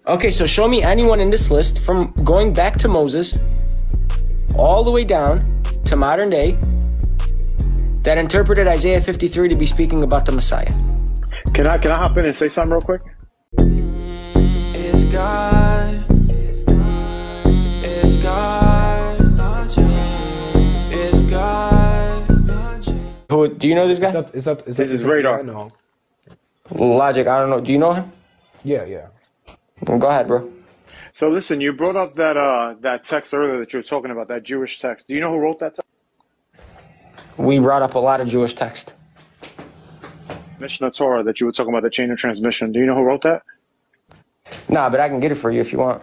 Okay, so show me anyone in this list from going back to Moses all the way down to modern day that interpreted Isaiah 53 to be speaking about the Messiah. Can I hop in and say something real quick? It's God. It's God. It's God. Who, do you know this guy? This is Radar. I know. Logic, I don't know. Do you know him? Yeah. Well, go ahead, bro. So listen, you brought up that text earlier that you were talking about, that Jewish text. Do you know who wrote that text? We brought up a lot of Jewish text. Mishnah Torah that you were talking about, the chain of transmission. Do you know who wrote that? Nah, but I can get it for you if you want.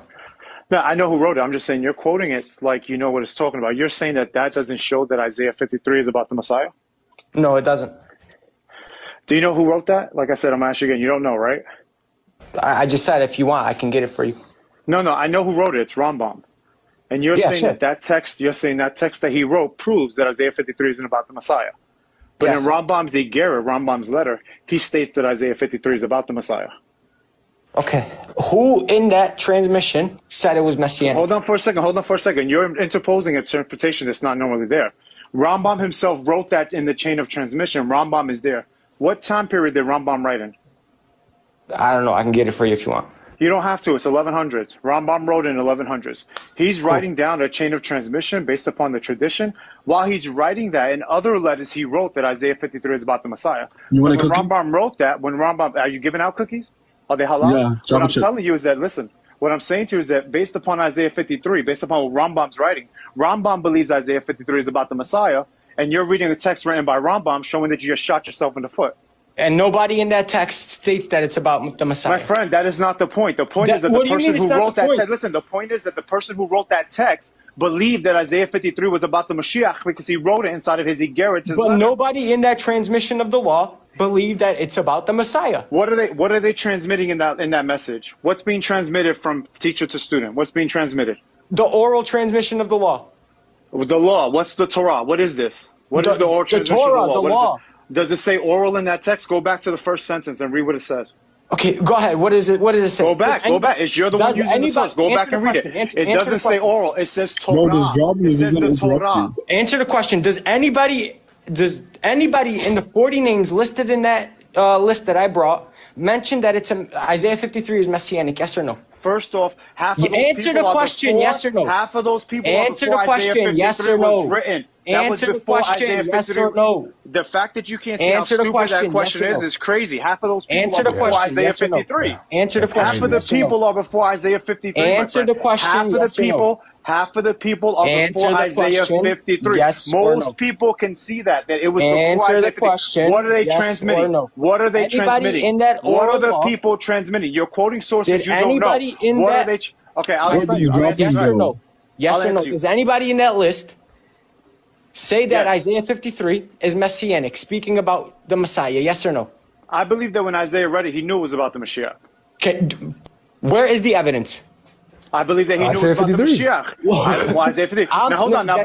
No, I know who wrote it. I'm just saying you're quoting it like you know what it's talking about. You're saying that doesn't show that Isaiah 53 is about the Messiah? No, it doesn't. Do you know who wrote that? Like I said, I'm asking you again. You don't know, right? I just said if you want, I can get it for you. No, I know who wrote it. It's Rambam. And you're saying that text, that he wrote proves that Isaiah 53 isn't about the Messiah. But in Rambam's Igerah, Rambam's letter, he states that Isaiah 53 is about the Messiah. Okay. Who in that transmission said it was messianic? Hold on for a second. You're interposing interpretation that's not normally there. Rambam himself wrote that in the chain of transmission. Rambam is there. What time period did Rambam write in? I don't know. I can get it for you if you want. You don't have to. It's 1100s. Rambam wrote in 1100s. He's writing down a chain of transmission based upon the tradition. While he's writing that, in other letters, he wrote that Isaiah 53 is about the Messiah. When Rambam wrote that, are you giving out cookies? Are they halal? Yeah. What I'm telling you is that, listen, what I'm saying to you is that based upon Isaiah 53, based upon what Rambam's writing, Rambam believes Isaiah 53 is about the Messiah, and you're reading a text written by Rambam showing that you just shot yourself in the foot. And nobody in that text states that it's about the Messiah. My friend, that is not the point. The point is that the person who wrote that text, listen, the point is that the person who wrote that text believed that Isaiah 53 was about the Mashiach because he wrote it inside of his Igerah. But nobody in that transmission of the law believed that it's about the Messiah. What are they transmitting in that message? What's being transmitted from teacher to student? What's being transmitted? The oral transmission of the law. The law. What's the Torah? What is this? What is the oral transmission of the law? Does it say oral in that text? Go back to the first sentence and read what it says. Okay, go ahead. What does it say? Go back. You're the one using the source. Go back and read it. It doesn't say oral. It says Torah. It says the Torah. Answer the question. Does anybody in the 40 names listed in that list that I brought mention that it's Isaiah 53 is messianic? Yes or no? First off, half of those answer people the question. Yes or no? Half of those people answer are before the question. Isaiah 53 yes or no? was written. That answer was the question. Isaiah 53. Yes or no? The fact that you can't see how stupid that question is crazy. Half of those people are before Isaiah 53. Answer the question. Half of the people are before Isaiah 53. Answer the question. Half of the people are before Isaiah 53. Most people can see that it was before Isaiah 53. What are they transmitting? What are they transmitting? What are the people transmitting? You're quoting sources you don't know. What are they? Okay, I'll answer you. Yes or no? Yes or no? Does anybody in that list say that Isaiah 53 is messianic, speaking about the Messiah? Yes or no? I believe that when Isaiah read it, he knew it was about the Mashiach. Okay, where is the evidence? I believe that he knew it was about the Mashiach. Well, Isaiah 53. Now, hold on. I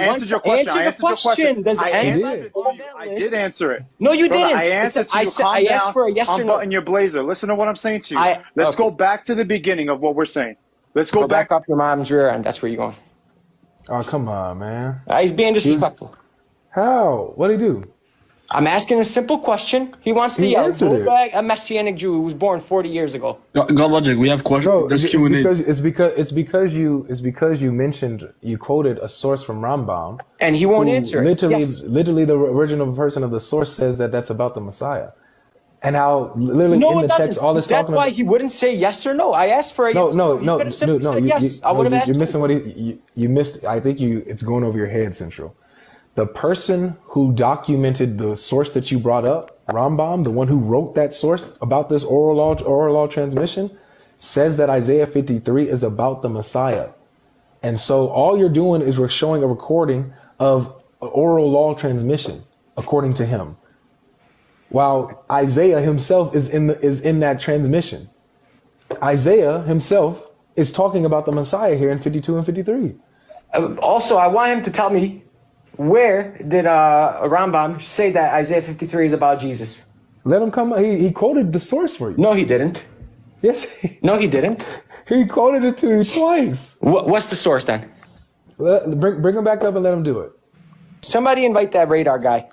answered your question. Answer the question. I did answer it. No, you didn't. I answered to you. Calm down. Asked for a yes or no. Unbutton your blazer. Listen to what I'm saying to you. Let's go back to the beginning of what we're saying. Let's go back up your mom's rear end. That's where you're going. Oh, come on, man. He's being disrespectful. How? What did he do? I'm asking a simple question. He wants to yell. A Messianic Jew who was born 40 years ago. God logic. We have questions. No, it's because you mentioned, you quoted a source from Rambam, and he won't answer. Literally, the original person of the source says that that's about the Messiah. And how literally in the text, all this talking about. That's why he wouldn't say yes or no. I asked for a yes. No. Yes. I would have asked. You're missing what you missed. I think it's going over your head, Central. The person who documented the source that you brought up, Rambam, the one who wrote that source about this oral law transmission, says that Isaiah 53 is about the Messiah. And so all you're doing is we're showing a recording of oral law transmission, according to him. While Isaiah himself is in that transmission. Isaiah himself is talking about the Messiah here in 52 and 53. Also, I want him to tell me, where did Rambam say that Isaiah 53 is about Jesus? Let him come. He quoted the source for you. No, he didn't. Yes. No, he didn't. He quoted it to you twice. What's the source then? Bring him back up and let him do it. Somebody invite that radar guy.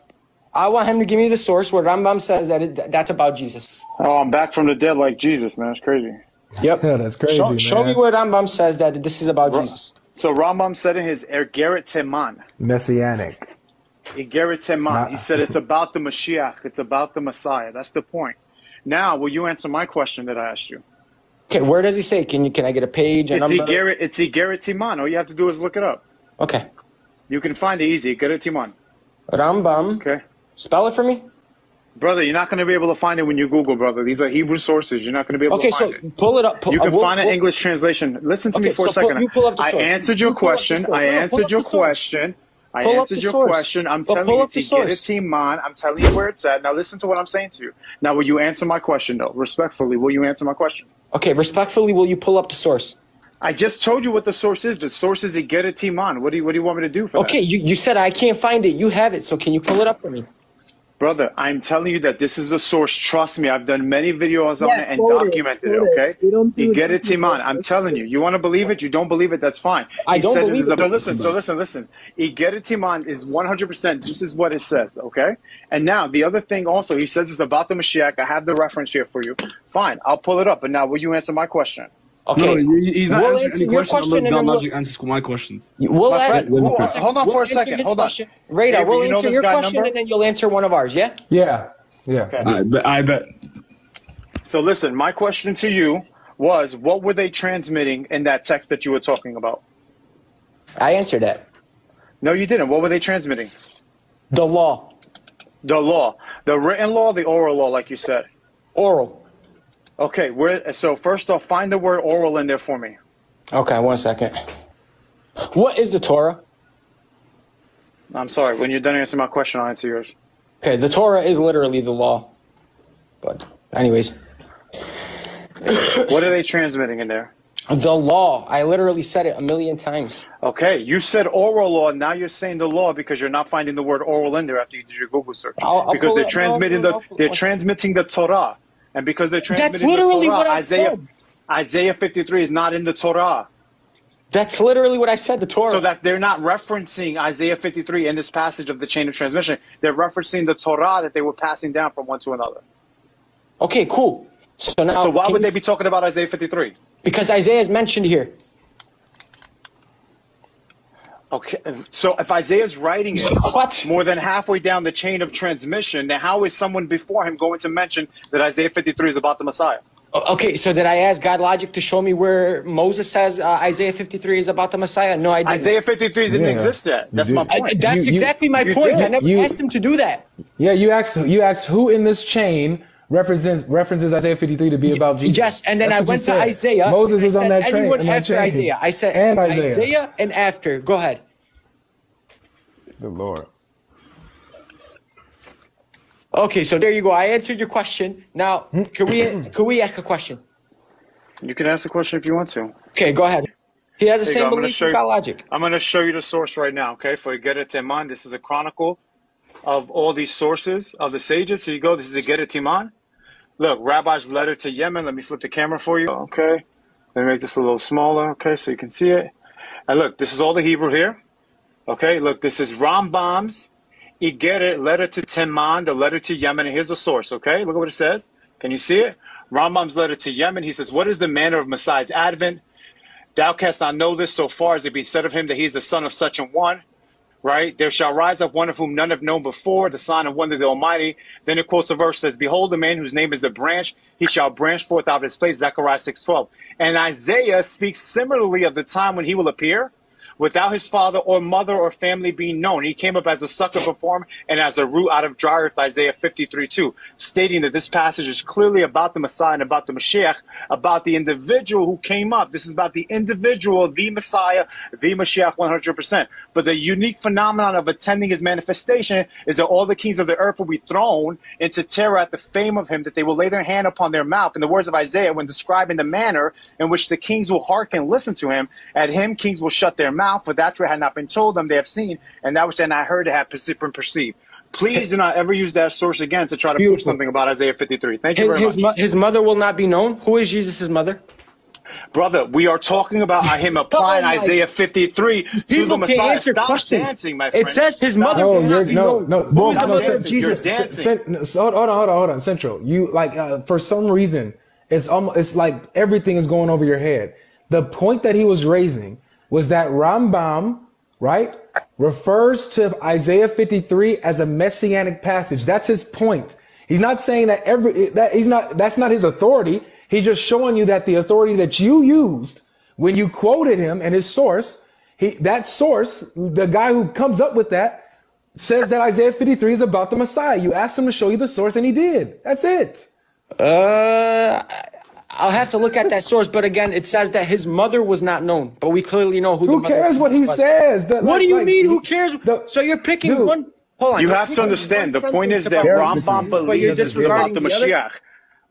I want him to give me the source where Rambam says that that's about Jesus. Oh, I'm back from the dead like Jesus, man. That's crazy. Yep. Yeah, that's crazy, man. Show me where Rambam says that this is about Jesus. So Rambam said in his Igeret Teman. Messianic. Igeret Teman. He said it's about the Mashiach. It's about the Messiah. That's the point. Now, will you answer my question that I asked you? Okay, where does he say? Can I get a page? It's Igeret Teman. All you have to do is look it up. Okay. You can find it easy. Igeret Teman. Rambam. Okay. Spell it for me. Brother, you're not going to be able to find it when you Google, brother. These are Hebrew sources. You're not going to be able to find it. Okay, so pull it up. You can find an English translation. Listen to me for a second. I answered your question. I answered your question. I'm telling you, it's Igeret Teman. I'm telling you where it's at. Now listen to what I'm saying to you. Now, will you answer my question, though? Respectfully, will you answer my question? Okay, respectfully, will you pull up the source? I just told you what the source is. The source is Igeret Teman. What do you want me to do for that? Okay, you said I can't find it. You have it, so can you pull it up for me? Brother, I'm telling you that this is a source. Trust me, I've done many videos on it and documented it, okay? Igeret Teman. I'm telling you. You want to believe it? You don't believe it? That's fine. I don't believe it. So listen. Igeret Teman is 100%. This is what it says, okay? And now, the other thing also, he says it's about the Mashiach. I have the reference here for you. Fine, I'll pull it up. But now, will you answer my question? Okay. No, he's not answering any questions unless God Logic answers my questions. Hold on for a second. Hold on. Radar, we'll answer your question and then you'll answer one of ours, yeah? Yeah. Okay. I bet. So listen, my question to you was, what were they transmitting in that text that you were talking about? I answered that. No, you didn't. What were they transmitting? The law. The law. The written law, the oral law, like you said? Oral. Okay, so first off, find the word oral in there for me. Okay, 1 second. What is the Torah? I'm sorry, when you're done answering my question, I'll answer yours. Okay, the Torah is literally the law. But anyways. What are they transmitting in there? The law. I literally said it 1,000,000 times. Okay, you said oral law, now you're saying the law because you're not finding the word oral in there after you did your Google search. Because they're transmitting the Torah. And because they're transmitting the Torah, what I said. Isaiah 53 is not in the Torah. That's literally what I said, the Torah. So that they're not referencing Isaiah 53 in this passage of the chain of transmission. They're referencing the Torah that they were passing down from one to another. Okay, cool. So why would they be talking about Isaiah 53? Because Isaiah is mentioned here. Okay, so if Isaiah's writing it more than halfway down the chain of transmission, then how is someone before him going to mention that Isaiah 53 is about the Messiah? Okay, so did I ask God Logic to show me where Moses says Isaiah 53 is about the Messiah? No, I didn't. Isaiah 53 didn't exist yet. That's my point. That's exactly my point. I never asked him to do that. Yeah, you asked who in this chain references Isaiah 53 to be about Jesus. Yes, and then I went to Isaiah. Moses is on that train. Anyone after Isaiah. I said and Isaiah and after. Go ahead. Good Lord. Okay, so there you go. I answered your question. Now, could we ask a question? You can ask a question if you want to. Okay, go ahead. He has the same belief in God Logic. I'm going to show you the source right now, okay? For Igeret Teman, this is a chronicle of all these sources of the sages. Here you go. This is Igeret Teman. Look, Rabbi's letter to Yemen. Let me flip the camera for you. Okay. Let me make this a little smaller, okay, so you can see it. And look, this is all the Hebrew here. Okay, look, this is Rambam's Igeret, letter to Teman, the letter to Yemen. And here's the source, okay? Look at what it says. Can you see it? Rambam's letter to Yemen. He says, what is the manner of Messiah's advent? Thou canst not know this so far as it be said of him that he is the son of such an one. Right? There shall rise up one of whom none have known before, the sign of one of the Almighty. Then it quotes a verse, says, behold, the man whose name is the branch, he shall branch forth out of his place, Zechariah 6:12. And Isaiah speaks similarly of the time when he will appear, without his father or mother or family being known. He came up as a sucker before him and as a root out of dry earth, Isaiah 53:2, stating that this passage is clearly about the Messiah and about the Mashiach, about the individual who came up. This is about the individual, the Messiah, the Mashiach 100%. But the unique phenomenon of attending his manifestation is that all the kings of the earth will be thrown into terror at the fame of him, that they will lay their hand upon their mouth. In the words of Isaiah, when describing the manner in which the kings will hearken and listen to him, at him kings will shut their mouth. For that which had not been told them, they have seen, and that which they had not heard, they have been perceived. Please do not ever use that source again to try to prove something about Isaiah 53. Thank you very much. His mother will not be known. Who is Jesus' mother? Brother, we are talking about him applying Isaiah 53 to the Messiah. Stop dancing, my friend. It says his mother will not be known. No, Jesus. Hold on, Central. You for some reason it's like everything is going over your head. The point that he was raising was that Rambam, right, refers to Isaiah 53 as a messianic passage. That's his point. He's not saying that that's not his authority. He's just showing you that the authority that you used when you quoted him and his source, that source, the guy who comes up with that, says that Isaiah 53 is about the Messiah. You asked him to show you the source and he did. That's it. I'll have to look at that source, but again, it says that his mother was not known, but we clearly know who the mother was. Who cares what he says? What do you mean, who cares? So you're picking one. Hold on. You have to understand, the point is that Rambam believes this is about the Mashiach.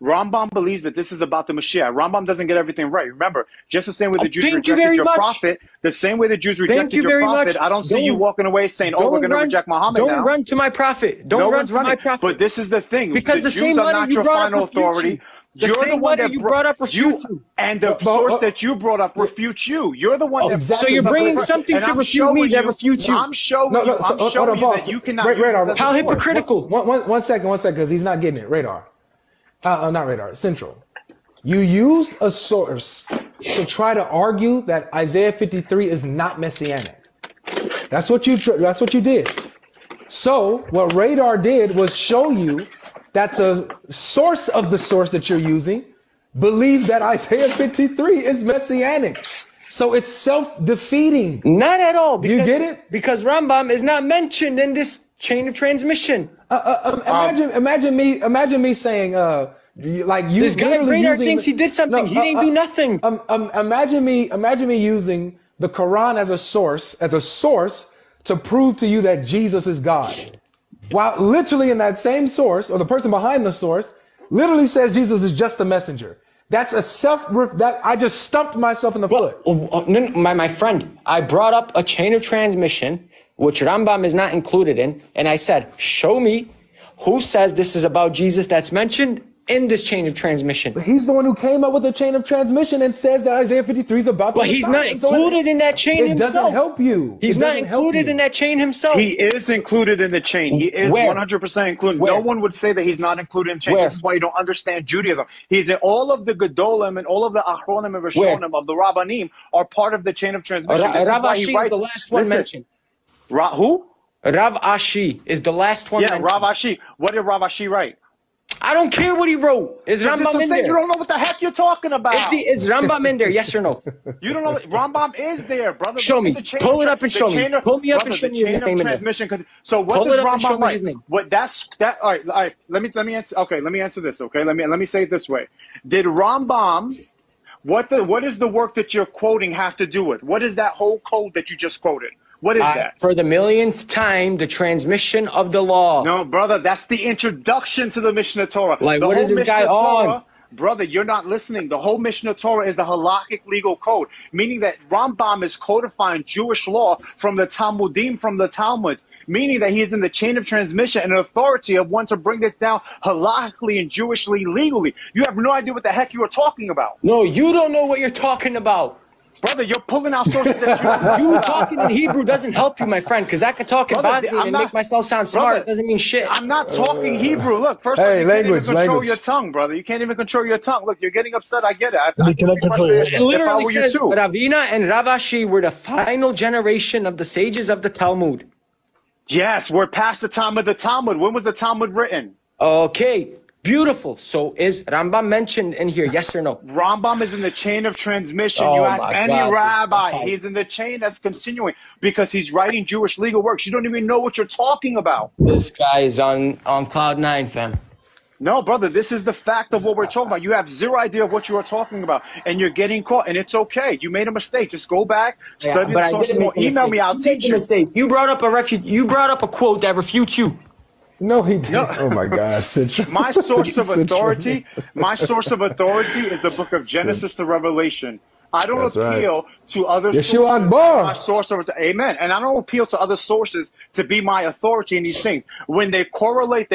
Rambam believes that this is about the Mashiach. Rambam doesn't get everything right. Remember, just the same way the Jews rejected your prophet, the same way the Jews rejected your prophet, I don't see you walking away saying, oh, we're going to reject Muhammad now. Don't run to my prophet. Don't run to my prophet. But this is the thing. Because the same letter you brought up authority. The same letter you brought up refutes you. And the source that you brought up refutes you. You're the one that... So you're bringing something to refute me that refutes you. I'm showing you that you cannot... Radar. How hypocritical. One second, because he's not getting it. Radar. Not Radar, Central. You used a source to try to argue that Isaiah 53 is not messianic. That's what you did. So what Radar did was show you that the source of the source that you're using believes that Isaiah 53 is messianic. So it's self-defeating. Not at all. You get it? Because Rambam is not mentioned in this chain of transmission. Imagine me saying, this guy Radar thinks he did something. He didn't do nothing. Imagine me using the Quran as a source to prove to you that Jesus is God. While literally in that same source, or the person behind the source, literally says Jesus is just a messenger. That's that I just stumped myself in the foot. My friend, I brought up a chain of transmission, which Rambam is not included in, and I said, show me who says this is about Jesus that's mentioned in this chain of transmission. But he's the one who came up with the chain of transmission and says that Isaiah 53 is about the Messiah. But he's not included in that chain himself. It doesn't help you. He's not included in that chain himself. He is included in the chain. He is 100% included. No one would say that he's not included in the chain. This is why you don't understand Judaism. He's in all of the Gedolim and all of the Achronim and Rishonim of the Rabbanim are part of the chain of transmission. Rav Ashi is the last one mentioned. Who? Rav Ashi is the last one mentioned. Yeah, Rav Ashi. What did Rav Ashi write? I don't care what he wrote. Is Rambam in there? You don't know what the heck you're talking about. Is Rambam in there? Yes or no? You don't know. Rambam is there, brother. Show me. Pull it up and show me. Pull me up and show me his name in there. So what does Rambam write? What that? All right. Let me answer. Okay, let me answer this. Okay, let me say it this way. Did Rambam? What is the work that you're quoting have to do with? What is that whole code that you just quoted? What is that? For the millionth time, the transmission of the law. No, brother, that's the introduction to the Mishnah Torah. Like, what is this guy on? Brother, you're not listening. The whole Mishnah Torah is the halakhic legal code, meaning that Rambam is codifying Jewish law from the Talmudim, from the Talmuds, meaning that he's in the chain of transmission and authority of one to bring this down halakhically and Jewishly legally. You have no idea what the heck you are talking about. No, you don't know what you're talking about. Brother, you're pulling out sources that you talking in Hebrew doesn't help you, my friend, because I can talk in Bosnian and make myself sound smart. It doesn't mean shit. I'm not talking Hebrew. Look, first of all, you can't even control your tongue, brother. You can't even control your tongue. Look, you're getting upset. I get it. It literally says Ravina and Rav Ashi were the final generation of the sages of the Talmud. Yes, we're past the time of the Talmud. When was the Talmud written? Okay. Beautiful. So is Rambam mentioned in here? Yes or no? Rambam is in the chain of transmission. You ask any rabbi, he's in the chain that's continuing because he's writing Jewish legal works. You don't even know what you're talking about. This guy is on cloud nine, fam. No, brother, this is the fact of what we're talking about. You have zero idea of what you are talking about, and you're getting caught, and it's okay. You made a mistake. Just go back, study the sources more. Email me, I'll teach you. You brought up a quote that refutes you. No, he didn't. No. Oh my gosh! My source of authority is the book of Genesis to Revelation. I don't appeal to other sources. Amen. And I don't appeal to other sources to be my authority in these things. When they correlate,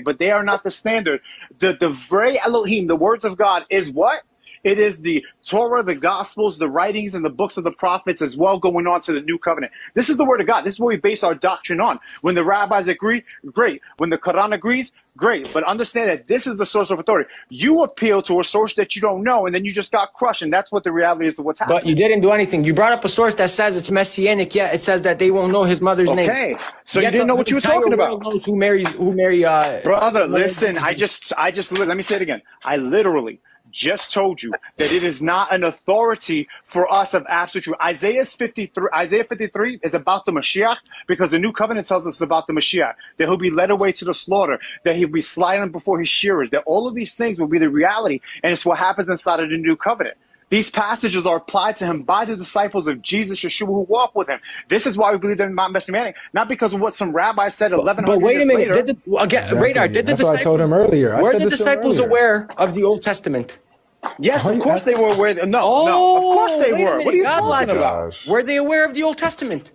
but they are not the standard. The very Elohim, the words of God, is what? It is the Torah, the Gospels, the writings, and the books of the prophets as well going on to the New Covenant. This is the Word of God. This is what we base our doctrine on. When the rabbis agree, great. When the Quran agrees, great. But understand that this is the source of authority. You appeal to a source that you don't know, and then you just got crushed, and that's what the reality is of what's happening. But you didn't do anything. You brought up a source that says it's messianic, yet it says that they won't know his mother's name. Okay, so you didn't know what you were talking about. Knows who marry. Brother, listen, I just let me say it again. I literally just told you that it is not an authority for us of absolute truth. Isaiah 53 is about the Mashiach, because the New Covenant tells us about the Mashiach, that he'll be led away to the slaughter, that he'll be sliding before his shearers, that all of these things will be the reality, and it's what happens inside of the New Covenant. These passages are applied to him by the disciples of Jesus, Yeshua, who walk with him. This is why we believe they're not messianic, not because of what some rabbi said 1100 wait a minute. later. Radar, did the disciples, I told him earlier. Were the disciples aware of the Old Testament? Yes, of course they were aware. No, of course they were. What are you talking about? Were they aware of the Old Testament?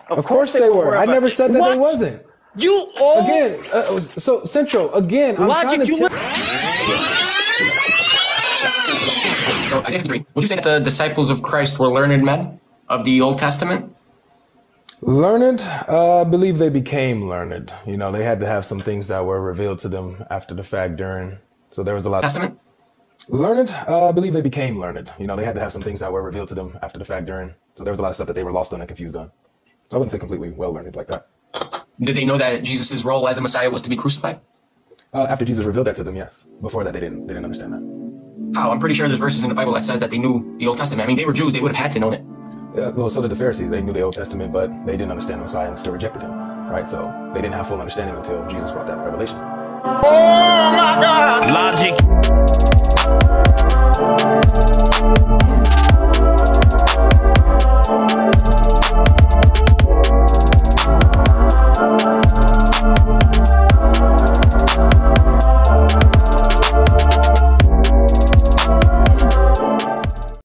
Of course they were. I never said that they wasn't. Again, so Central, again, I'm trying to tell. So, Isaiah 53, would you say that the disciples of Christ were learned men of the Old Testament? Learned? I believe they became learned. You know, they had to have some things that were revealed to them after the fact during. So there was a lot. Testament? Learned? I believe they became learned. You know, they had to have some things that were revealed to them after the fact during. So there was a lot of stuff that they were lost on and confused on. So I wouldn't say completely well learned like that. Did they know that Jesus' role as a Messiah was to be crucified? After Jesus revealed that to them, yes. Before that, they didn't understand that. How? I'm pretty sure there's verses in the Bible that says that they knew the Old Testament. I mean, they were Jews. They would have had to know it. Well, so did the Pharisees. They knew the Old Testament, but they didn't understand the Messiah and still rejected him. Right? So they didn't have full understanding until Jesus brought that revelation. Oh, my God. Logic.